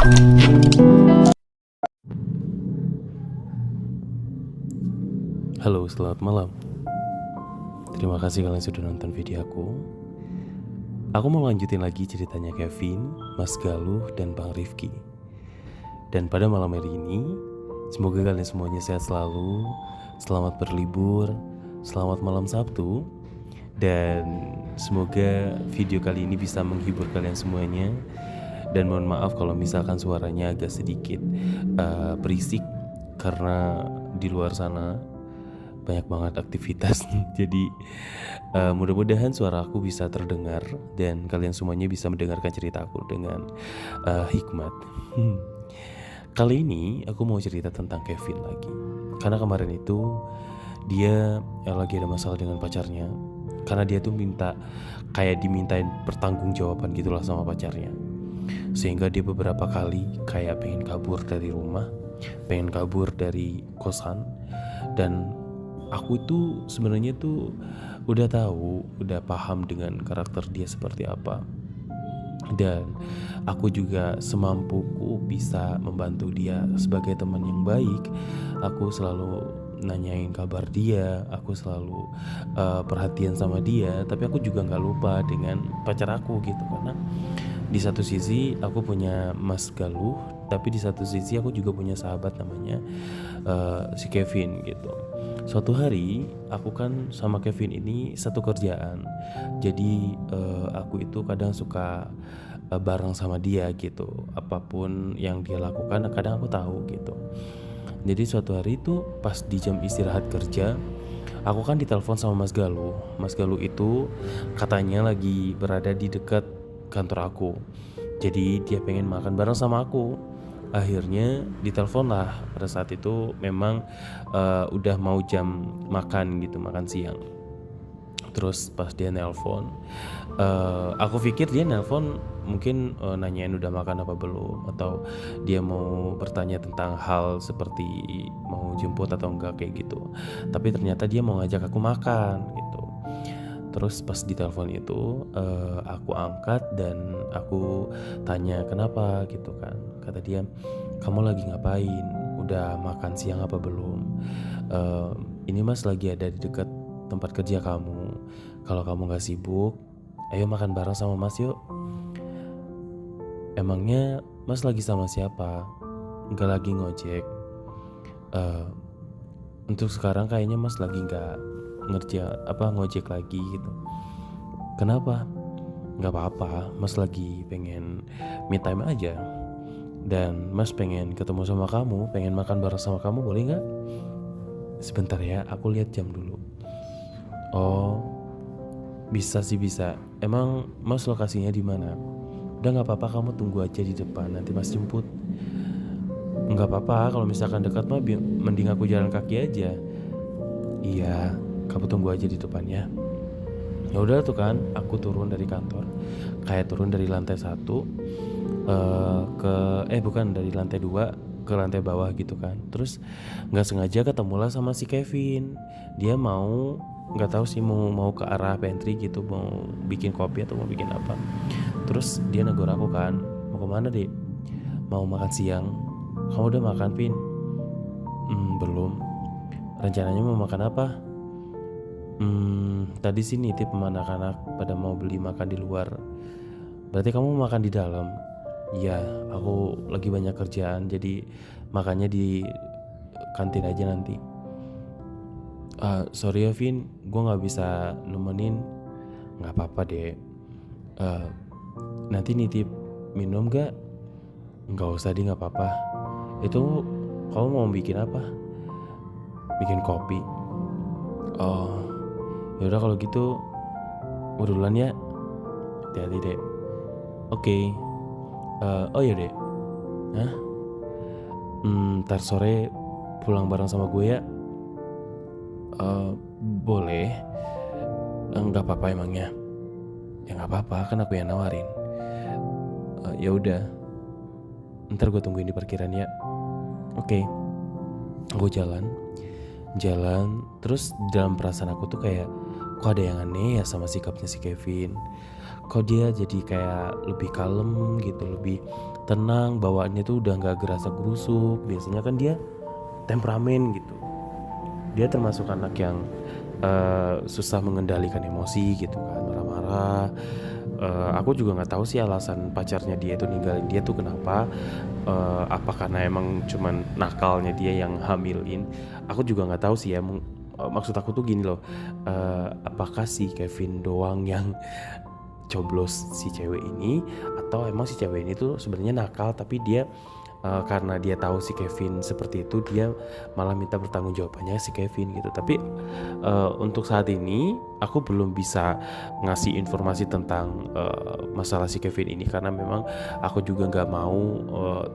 Halo, selamat malam. Terima kasih kalian sudah nonton video aku. Aku mau lanjutin lagi ceritanya Kevin, Mas Galuh, dan Bang Rifki. Dan pada malam hari ini, semoga kalian semuanya sehat selalu, selamat berlibur, selamat malam Sabtu, dan semoga video kali ini bisa menghibur kalian semuanya. Dan mohon maaf kalau misalkan suaranya agak sedikit berisik, karena di luar sana banyak banget aktivitas. Jadi mudah-mudahan suara aku bisa terdengar dan kalian semuanya bisa mendengarkan cerita aku dengan hikmat. Kali ini aku mau cerita tentang Kevin lagi, karena kemarin itu dia lagi ada masalah dengan pacarnya. Karena dia tuh dimintain pertanggungjawaban gitulah sama pacarnya, sehingga dia beberapa kali kayak pengen kabur dari rumah, pengen kabur dari kosan. Dan aku tuh sebenarnya tuh udah tahu, udah paham dengan karakter dia seperti apa. Dan aku juga semampuku bisa membantu dia sebagai teman yang baik. Aku selalu nanyain kabar dia, aku selalu perhatian sama dia. Tapi aku juga gak lupa dengan pacar aku gitu. Karena di satu sisi aku punya Mas Galuh, tapi di satu sisi aku juga punya sahabat namanya si Kevin gitu. Suatu hari aku kan sama Kevin ini satu kerjaan. Jadi aku itu kadang suka bareng sama dia gitu. Apapun yang dia lakukan kadang aku tahu gitu. Jadi suatu hari itu pas di jam istirahat kerja, aku kan ditelepon sama Mas Galuh. Mas Galuh itu katanya lagi berada di dekat kantor aku. Jadi dia pengen makan bareng sama aku. Akhirnya ditelepon lah. Pada saat itu memang udah mau jam makan gitu, makan siang. Terus pas dia nelpon, aku pikir dia nelpon mungkin nanyain udah makan apa belum, atau dia mau bertanya tentang hal seperti mau jemput atau enggak kayak gitu. Tapi ternyata dia mau ngajak aku makan gitu. Terus pas di telepon itu aku angkat dan aku tanya kenapa gitu kan. Kata dia, kamu lagi ngapain? Udah makan siang apa belum? Ini mas lagi ada di dekat tempat kerja kamu. Kalau kamu gak sibuk, ayo makan bareng sama mas yuk. Emangnya mas lagi sama siapa? Gak lagi ngojek? Untuk sekarang kayaknya mas lagi gak ngojek lagi gitu. Kenapa? Gak apa-apa, mas lagi pengen me time aja. Dan mas pengen ketemu sama kamu, pengen makan bareng sama kamu, boleh gak? Sebentar ya, aku lihat jam dulu. Oh, bisa sih bisa. Emang mas lokasinya di mana? Udah gak apa-apa, kamu tunggu aja di depan, nanti mas jemput. Gak apa-apa, kalau misalkan dekat mah mending aku jalan kaki aja. Iya, kamu tunggu aja di depan ya. Ya udah tuh kan, aku turun dari kantor, kayak turun dari lantai 1 dari lantai 2 ke lantai bawah gitu kan. Terus nggak sengaja ketemulah sama si Kevin. Dia nggak tahu sih mau ke arah pantry gitu, mau bikin kopi atau mau bikin apa. Terus dia negor aku kan, mau kemana dek? Mau makan siang. Kamu udah makan Pin? Belum. Rencananya mau makan apa? Tadi sih nitip sama anak-anak pada mau beli makan di luar. Berarti kamu makan di dalam? Iya, aku lagi banyak kerjaan, jadi makannya di kantin aja nanti. Sorry ya Vin, gue gak bisa nemenin. Gak apa-apa deh. Nanti nitip minum gak? Gak usah deh, gak apa-apa. Itu kamu mau bikin apa? Bikin kopi. Oh, yaudah kalau gitu gue duluan ya. Hati-hati dek. Oke. Oh ya dek. Hah? Ntar sore pulang bareng sama gue ya. Boleh. Gak apa-apa emangnya? Ya gak apa-apa, kan aku yang nawarin. Ya udah. Ntar gue tungguin di parkiran ya. Oke. Gue jalan. Terus dalam perasaan aku tuh kayak, kok ada yang aneh ya sama sikapnya si Kevin. Kok dia jadi kayak lebih kalem gitu, lebih tenang, bawaannya tuh udah gak gerasa gerusuk. Biasanya kan dia temperamen gitu. Dia termasuk anak yang susah mengendalikan emosi gitu kan, marah-marah. Aku juga nggak tahu sih alasan pacarnya dia itu ninggalin dia tuh kenapa. Apa karena emang cuman nakalnya dia yang hamilin? Aku juga nggak tahu sih ya. Maksud aku tuh gini loh, apakah si Kevin doang yang coblos si cewek ini, atau emang si cewek ini tuh sebenarnya nakal tapi dia karena dia tahu si Kevin seperti itu, dia malah minta bertanggung jawabannya si Kevin gitu. Tapi untuk saat ini aku belum bisa ngasih informasi tentang masalah si Kevin ini, karena memang aku juga nggak mau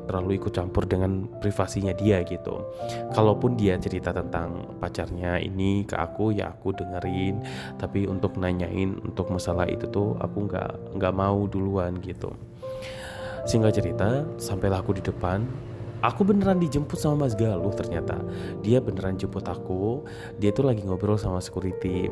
terlalu ikut campur dengan privasinya dia gitu. Kalaupun dia cerita tentang pacarnya ini ke aku, ya aku dengerin. Tapi untuk nanyain untuk masalah itu tuh aku nggak mau duluan gitu. Singkat cerita, sampailah aku di depan. Aku beneran dijemput sama Mas Galuh ternyata. Dia beneran jemput aku. Dia tuh lagi ngobrol sama security.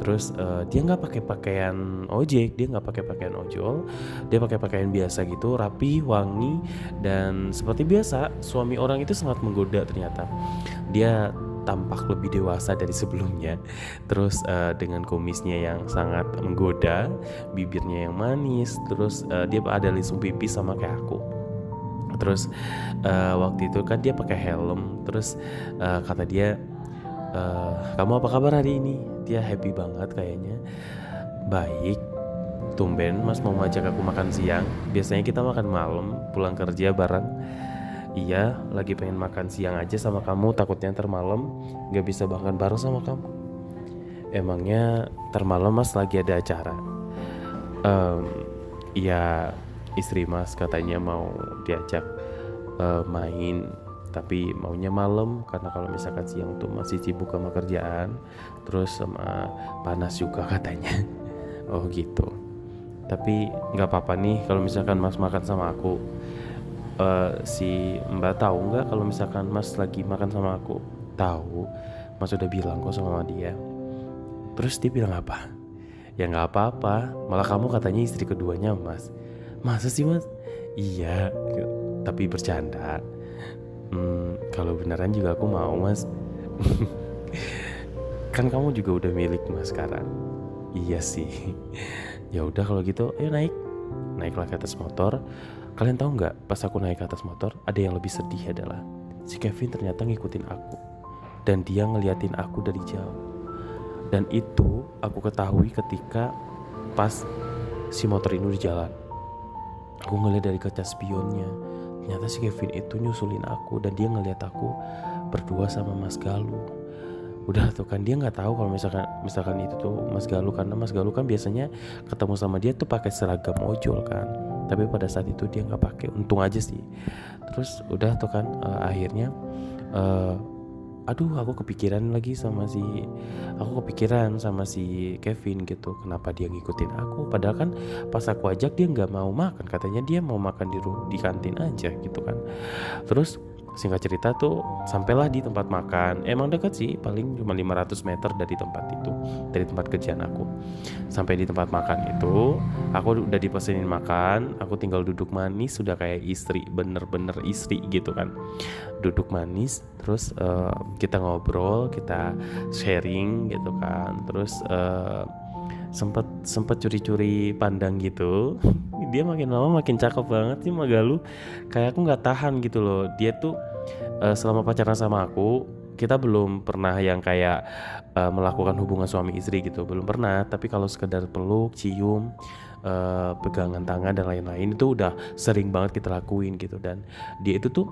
Terus dia nggak pakai pakaian ojek, dia nggak pakai pakaian ojol. Dia pakai pakaian biasa gitu, rapi, wangi, dan seperti biasa suami orang itu sangat menggoda ternyata. Dia tampak lebih dewasa dari sebelumnya. Terus dengan kumisnya yang sangat menggoda, bibirnya yang manis, terus dia ada lisung pipis sama kayak aku. Terus waktu itu kan dia pakai helm. Terus kata dia, kamu apa kabar hari ini? Dia happy banget kayaknya. Baik, tumben mas mau ngajak aku makan siang. Biasanya kita makan malam pulang kerja bareng. Iya, lagi pengen makan siang aja sama kamu, takutnya ntar malam gak bisa makan bareng sama kamu. Emangnya ntar malam mas lagi ada acara? Iya, istri mas katanya mau diajak main, tapi maunya malam karena kalau misalkan siang tuh masih sibuk sama kerjaan, terus sama panas juga katanya. Oh gitu. Tapi gak apa-apa nih kalau misalkan mas makan sama aku. Si Mbak tahu nggak kalau misalkan Mas lagi makan sama aku? Tahu, Mas udah bilang kok sama dia. Terus dia bilang apa? Ya nggak apa-apa, malah kamu katanya istri keduanya Mas. Masa sih Mas? Iya, tapi bercanda. Kalau beneran juga aku mau Mas. Kan kamu juga udah milik Mas sekarang. Iya sih. Ya udah kalau gitu, ayo naiklah ke atas motor. Kalian tahu nggak, pas aku naik ke atas motor, ada yang lebih sedih adalah si Kevin ternyata ngikutin aku dan dia ngeliatin aku dari jauh. Dan itu aku ketahui ketika pas si motor ini di jalan. Aku ngeliat dari kaca spionnya, ternyata si Kevin itu nyusulin aku dan dia ngeliat aku berdua sama Mas Galuh. Udah tuh kan dia nggak tahu kalau misalkan itu tuh Mas Galuh, karena Mas Galuh kan biasanya ketemu sama dia tuh pakai seragam ojol kan. Tapi pada saat itu dia nggak pakai, untung aja sih. Terus udah tuh kan akhirnya aku kepikiran sama si Kevin gitu, kenapa dia ngikutin aku, padahal kan pas aku ajak dia nggak mau makan, katanya dia mau makan di kantin aja gitu kan. Terus singkat cerita tuh sampailah di tempat makan. Emang dekat sih, paling cuma 500 meter dari tempat itu, dari tempat kerjaan aku. Sampai di tempat makan itu, aku udah dipesenin makan, aku tinggal duduk manis, sudah kayak istri, bener-bener istri gitu kan. Duduk manis, terus kita ngobrol, kita sharing gitu kan. Terus sempet curi-curi pandang gitu. Dia makin lama makin cakep banget sih Magalu. Kayak aku nggak tahan gitu loh. Dia tuh selama pacaran sama aku, kita belum pernah yang kayak melakukan hubungan suami istri gitu, belum pernah. Tapi kalau sekedar peluk, cium, pegangan tangan dan lain-lain itu udah sering banget kita lakuin gitu. Dan dia itu tuh,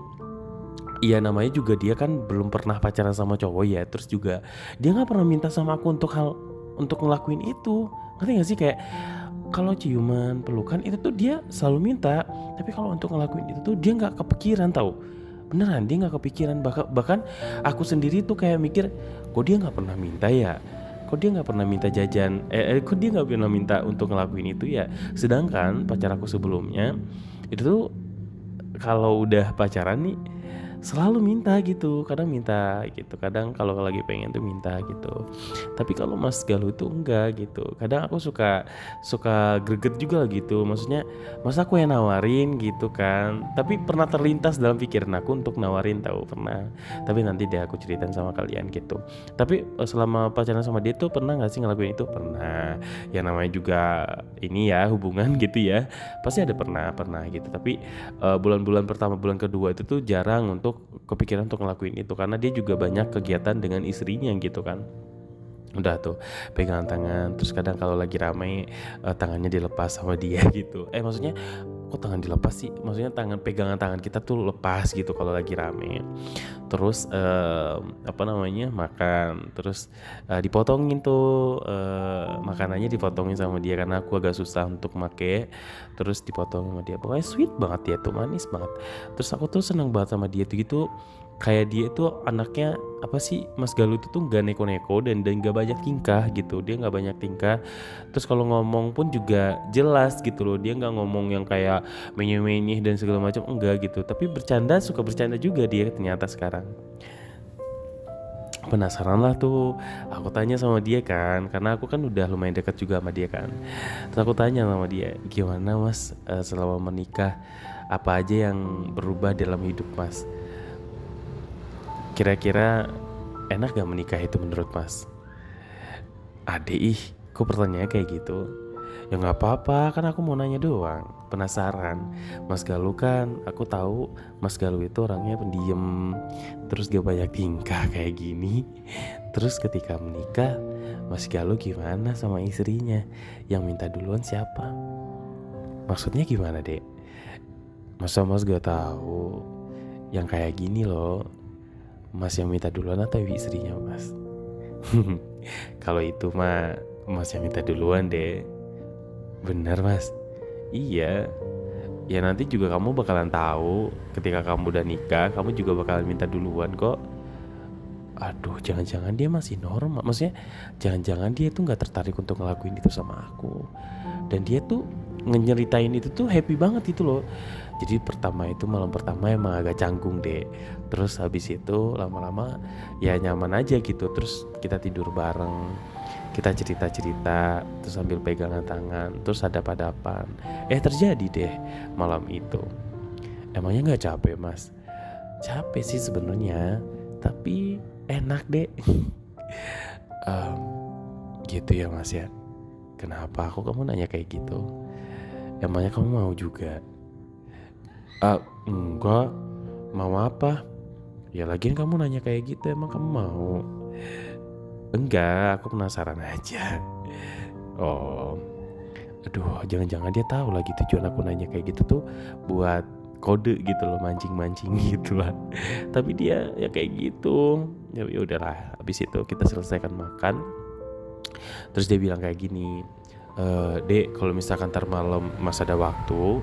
iya namanya juga dia kan belum pernah pacaran sama cowok ya. Terus juga dia nggak pernah minta sama aku untuk ngelakuin itu. Ngerti gak sih, kayak kalau ciuman, pelukan itu tuh dia selalu minta. Tapi kalau untuk ngelakuin itu tuh dia gak kepikiran tau. Beneran dia gak kepikiran. Bahkan aku sendiri tuh kayak mikir, kok dia gak pernah minta ya, kok dia gak pernah minta jajan, kok dia gak pernah minta untuk ngelakuin itu ya. Sedangkan pacar aku sebelumnya itu tuh kalau udah pacaran nih selalu minta gitu, kadang minta gitu, kadang kalau lagi pengen tuh minta gitu. Tapi kalau Mas Galuh itu enggak gitu. Kadang aku suka suka greget juga gitu. Maksudnya masa aku yang nawarin gitu kan. Tapi pernah terlintas dalam pikiran aku untuk nawarin, tahu pernah. Tapi nanti deh aku ceritain sama kalian gitu. Tapi selama pacaran sama dia tuh pernah nggak sih ngelakuin itu? Pernah. Yang namanya juga ini ya hubungan gitu ya. Pasti ada pernah gitu. Tapi bulan-bulan pertama, bulan kedua itu tuh jarang untuk kepikiran untuk ngelakuin itu, karena dia juga banyak kegiatan dengan istrinya gitu kan. Udah tuh pegangan tangan, terus kadang kalau lagi rame tangannya dilepas sama dia gitu. Maksudnya kok tangan dilepas sih? Maksudnya pegangan tangan kita tuh lepas gitu kalau lagi rame. Terus apa namanya, makan, terus dipotongin tuh makanannya dipotongin sama dia karena aku agak susah untuk make, terus dipotong sama dia. Pokoknya sweet banget dia tuh, manis banget. Terus aku tuh seneng banget sama dia tuh gitu, kayak dia tuh anaknya apa sih, Mas Galuh itu tuh nggak neko-neko dan nggak banyak tingkah gitu. Dia nggak banyak tingkah. Terus kalau ngomong pun juga jelas gitu loh. Dia nggak ngomong yang kayak menyeh-menyeh dan segala macam, enggak gitu. Tapi bercanda, suka bercanda juga dia ternyata sekarang. Penasaran lah tuh, aku tanya sama dia kan, karena aku kan udah lumayan dekat juga sama dia kan. Terus aku tanya sama dia, gimana Mas selama menikah, apa aja yang berubah dalam hidup Mas? Kira-kira enak gak menikah itu menurut Mas? Kok pertanyaannya kayak gitu? Ya nggak apa-apa, kan aku mau nanya doang, penasaran. Mas Galuh kan, aku tahu Mas Galuh itu orangnya pendiam, terus gak banyak tingkah kayak gini. Terus ketika menikah, Mas Galuh gimana sama istrinya? Yang minta duluan siapa? Maksudnya gimana dek? Masa Mas gak tahu yang kayak gini loh? Mas yang minta duluan atau istrinya Mas? Kalau itu mah Mas yang minta duluan deh. Bener Mas? Iya. Ya nanti juga kamu bakalan tahu. Ketika kamu udah nikah, kamu juga bakalan minta duluan kok. Aduh, jangan-jangan dia masih normal. Maksudnya jangan-jangan dia tuh gak tertarik untuk ngelakuin itu sama aku. Dan dia tuh nyeritain itu tuh happy banget itu loh. Jadi malam pertama emang agak canggung deh. Terus habis itu lama-lama ya nyaman aja gitu. Terus kita tidur bareng, kita cerita-cerita, terus sambil pegangan tangan, terus hadap-hadapan. Terjadi deh malam itu. Emangnya gak capek Mas? Capek sih sebenarnya, tapi enak deh. Gitu ya Mas ya. Kenapa kamu nanya kayak gitu? Emangnya kamu mau juga? Enggak. Mau apa? Ya lagian kamu nanya kayak gitu, emang kamu mau? Enggak, aku penasaran aja. Oh, aduh, jangan-jangan dia tahu lagi tujuan aku nanya kayak gitu tuh buat kode gitu loh, mancing-mancing gitu lah. Tapi dia ya kayak gitu. Ya udahlah, habis itu kita selesaikan makan. Terus dia bilang kayak gini, Dek, kalau misalkan ntar malam Mas ada waktu,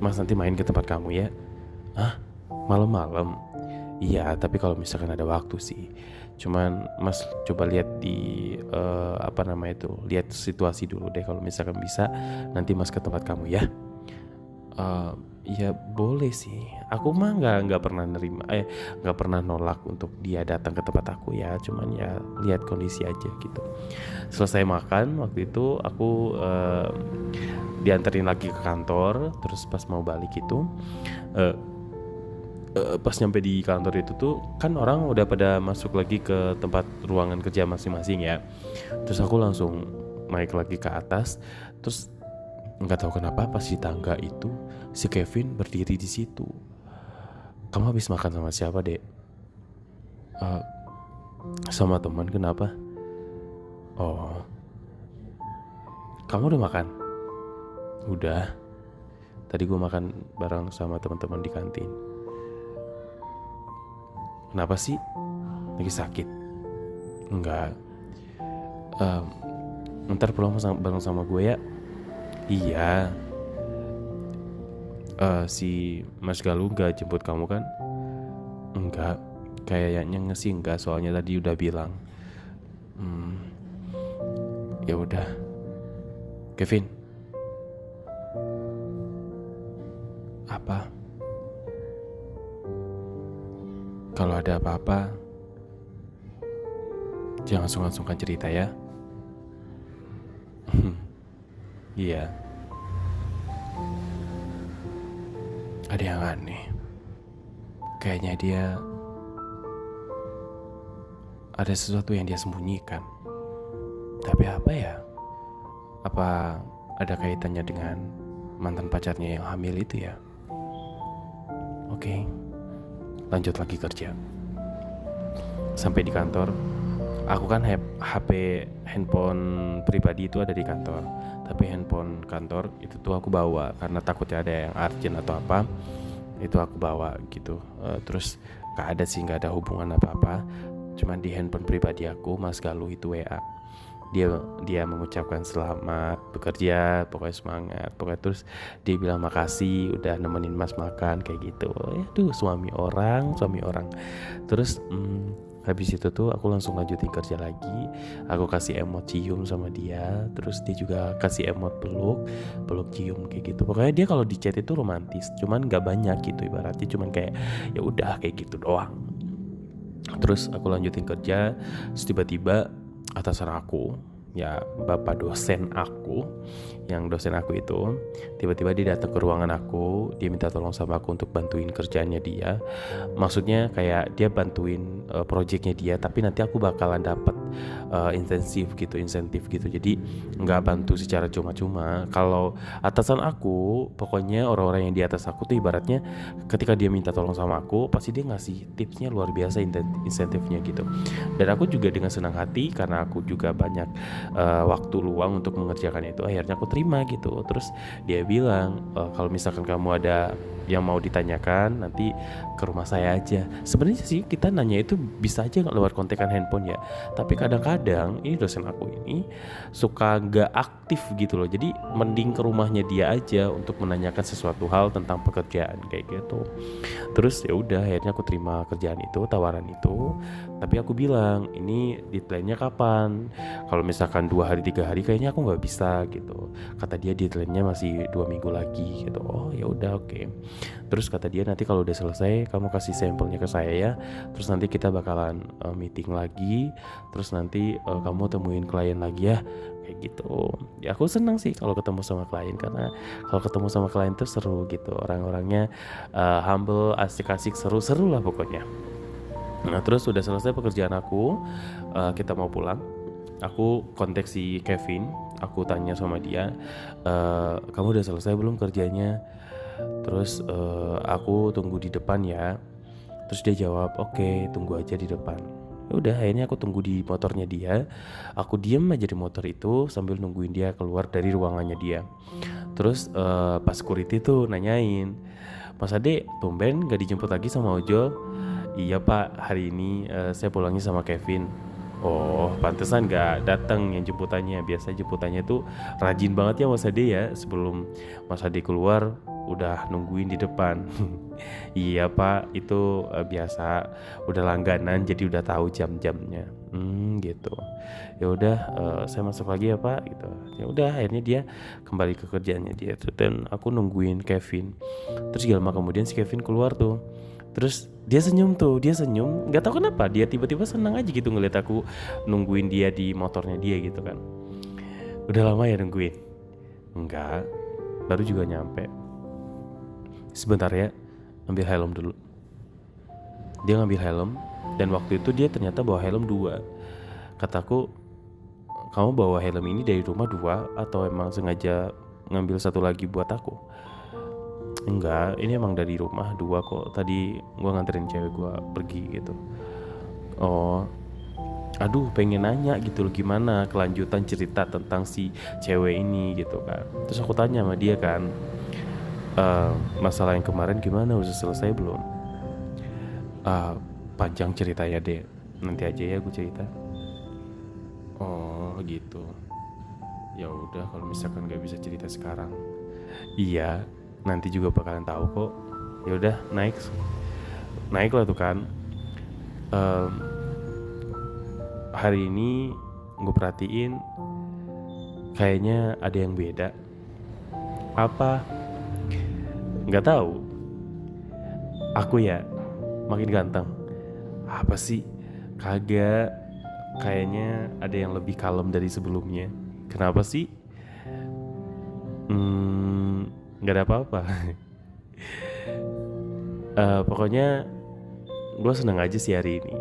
Mas nanti main ke tempat kamu ya. Hah? Malam-malam? Iya, tapi kalau misalkan ada waktu sih. Cuman Mas coba lihat di lihat situasi dulu deh. Kalau misalkan bisa, nanti Mas ke tempat kamu ya. Ya boleh sih. Aku mah nggak pernah nggak pernah nolak untuk dia datang ke tempat aku ya. Cuman ya lihat kondisi aja gitu. Selesai makan waktu itu aku dianterin lagi ke kantor. Terus pas mau balik itu pas nyampe di kantor itu tuh kan orang udah pada masuk lagi ke tempat ruangan kerja masing-masing ya. Terus aku langsung naik lagi ke atas. Terus nggak tahu kenapa pas di tangga itu si Kevin berdiri di situ. Kamu habis makan sama siapa dek? Sama teman. Kenapa? Oh, kamu udah makan? Udah. Tadi gue makan bareng sama teman-teman di kantin. Kenapa sih? Lagi sakit? Enggak. Ntar pulang bareng sama gue ya. Iya. Si Mas Galuh gak jemput kamu kan? Enggak. Kayaknya sih enggak, soalnya tadi udah bilang. Ya udah. Kevin. Apa? Kalau ada apa-apa, jangan sungkan-sungkan cerita ya. Iya, ada yang aneh. Kayaknya dia ada sesuatu yang dia sembunyikan. Tapi apa ya? Apa ada kaitannya dengan mantan pacarnya yang hamil itu ya? Oke, lanjut lagi kerja. Sampai di kantor, aku kan HP handphone pribadi itu ada di kantor. Tapi handphone kantor itu tuh aku bawa karena takutnya ada yang urgent atau apa. Itu aku bawa gitu. Terus gak ada hubungan apa-apa. Cuman di handphone pribadi aku, Mas Galuh itu WA. Dia mengucapkan selamat bekerja, pokoknya semangat, pokoknya terus dia bilang makasih udah nemenin Mas makan kayak gitu. Aduh, suami orang. Terus habis itu tuh aku langsung lanjutin kerja lagi. Aku kasih emot cium sama dia, terus dia juga kasih emot peluk cium kayak gitu. Pokoknya dia kalau di chat itu romantis, cuman nggak banyak gitu, ibaratnya cuman kayak ya udah kayak gitu doang. Terus aku lanjutin kerja, terus tiba-tiba atasan aku, ya bapak dosen aku, yang dosen aku itu tiba-tiba dia datang ke ruangan aku. Dia minta tolong sama aku untuk bantuin kerjaannya dia. Maksudnya kayak dia bantuin projectnya dia, tapi nanti aku bakalan dapat insentif gitu. Jadi nggak bantu secara cuma-cuma. Kalau atasan aku, pokoknya orang-orang yang di atas aku tuh ibaratnya ketika dia minta tolong sama aku, pasti dia ngasih tipsnya luar biasa, insentifnya gitu. Dan aku juga dengan senang hati karena aku juga banyak waktu luang untuk mengerjakan itu, akhirnya aku terima gitu. Terus dia bilang kalau misalkan kamu ada yang mau ditanyakan, nanti ke rumah saya aja. Sebenarnya sih kita nanya itu bisa aja lewat kontekan handphone ya, tapi kadang-kadang ini dosen aku ini suka gak aktif gitu loh. Jadi mending ke rumahnya dia aja untuk menanyakan sesuatu hal tentang pekerjaan kayak gitu. Terus ya udah, akhirnya aku terima kerjaan itu, tawaran itu. Tapi aku bilang, ini deadline-nya kapan? Kalau misalkan 2 hari 3 hari kayaknya aku nggak bisa gitu. Kata dia deadline-nya masih 2 minggu lagi gitu. Oh ya udah, oke. Terus kata dia nanti kalau udah selesai kamu kasih sampelnya ke saya ya. Terus nanti kita bakalan meeting lagi. Terus nanti kamu temuin klien lagi ya. Kayak gitu. Ya aku senang sih kalau ketemu sama klien, karena kalau ketemu sama klien tuh seru gitu. Orang-orangnya humble, asik-asik, seru-seru lah pokoknya. Nah terus udah selesai pekerjaan aku, kita mau pulang. Aku kontak si Kevin, aku tanya sama dia, kamu udah selesai belum kerjanya? Terus aku tunggu di depan ya. Terus dia jawab, oke, tunggu aja di depan. Ya udah, akhirnya aku tunggu di motornya dia. Aku diem aja di motor itu sambil nungguin dia keluar dari ruangannya dia. Terus pas security tuh nanyain, Mas Ade, tumben gak dijemput lagi sama ojol? Iya pak, hari ini saya pulangnya sama Kevin. Oh, pantesan gak datang yang jemputannya. Biasa jemputannya tuh rajin banget ya Mas Ade ya. Sebelum Mas Ade keluar udah nungguin di depan. Iya pak, itu biasa, udah langganan jadi udah tahu jam-jamnya. Gitu. Ya udah, saya masuk lagi ya pak gitu. Ya udah, akhirnya dia kembali ke kerjaannya dia. Dan aku nungguin Kevin. Terus gak lama kemudian si Kevin keluar tuh. Terus dia senyum, nggak tahu kenapa dia tiba-tiba senang aja gitu ngeliat aku nungguin dia di motornya dia gitu kan. Udah lama ya nungguin? Enggak, baru juga nyampe. Sebentar ya, ambil helm dulu. Dia ngambil helm, dan waktu itu dia ternyata bawa helm 2. Kataku, kamu bawa helm ini dari rumah 2 atau emang sengaja ngambil satu lagi buat aku? Enggak, ini emang dari rumah 2 kok. Tadi gue nganterin cewek gue pergi gitu. Oh, aduh pengen nanya gitu loh, gimana kelanjutan cerita tentang si cewek ini gitu kan. Terus aku tanya sama dia kan, masalah yang kemarin gimana, udah selesai belum? Panjang ceritanya deh, nanti aja ya gue cerita. Oh gitu. Ya udah, kalau misalkan gak bisa cerita sekarang, iya nanti juga bakalan tahu kok. Ya udah, naik lah tuh kan. Hari ini gue perhatiin kayaknya ada yang beda. Apa? Nggak tahu. Aku ya makin ganteng. Apa sih? Kagak. Kayaknya ada yang lebih kalem dari sebelumnya. Kenapa sih? Nggak ada apa-apa. Pokoknya gue seneng aja sih hari ini.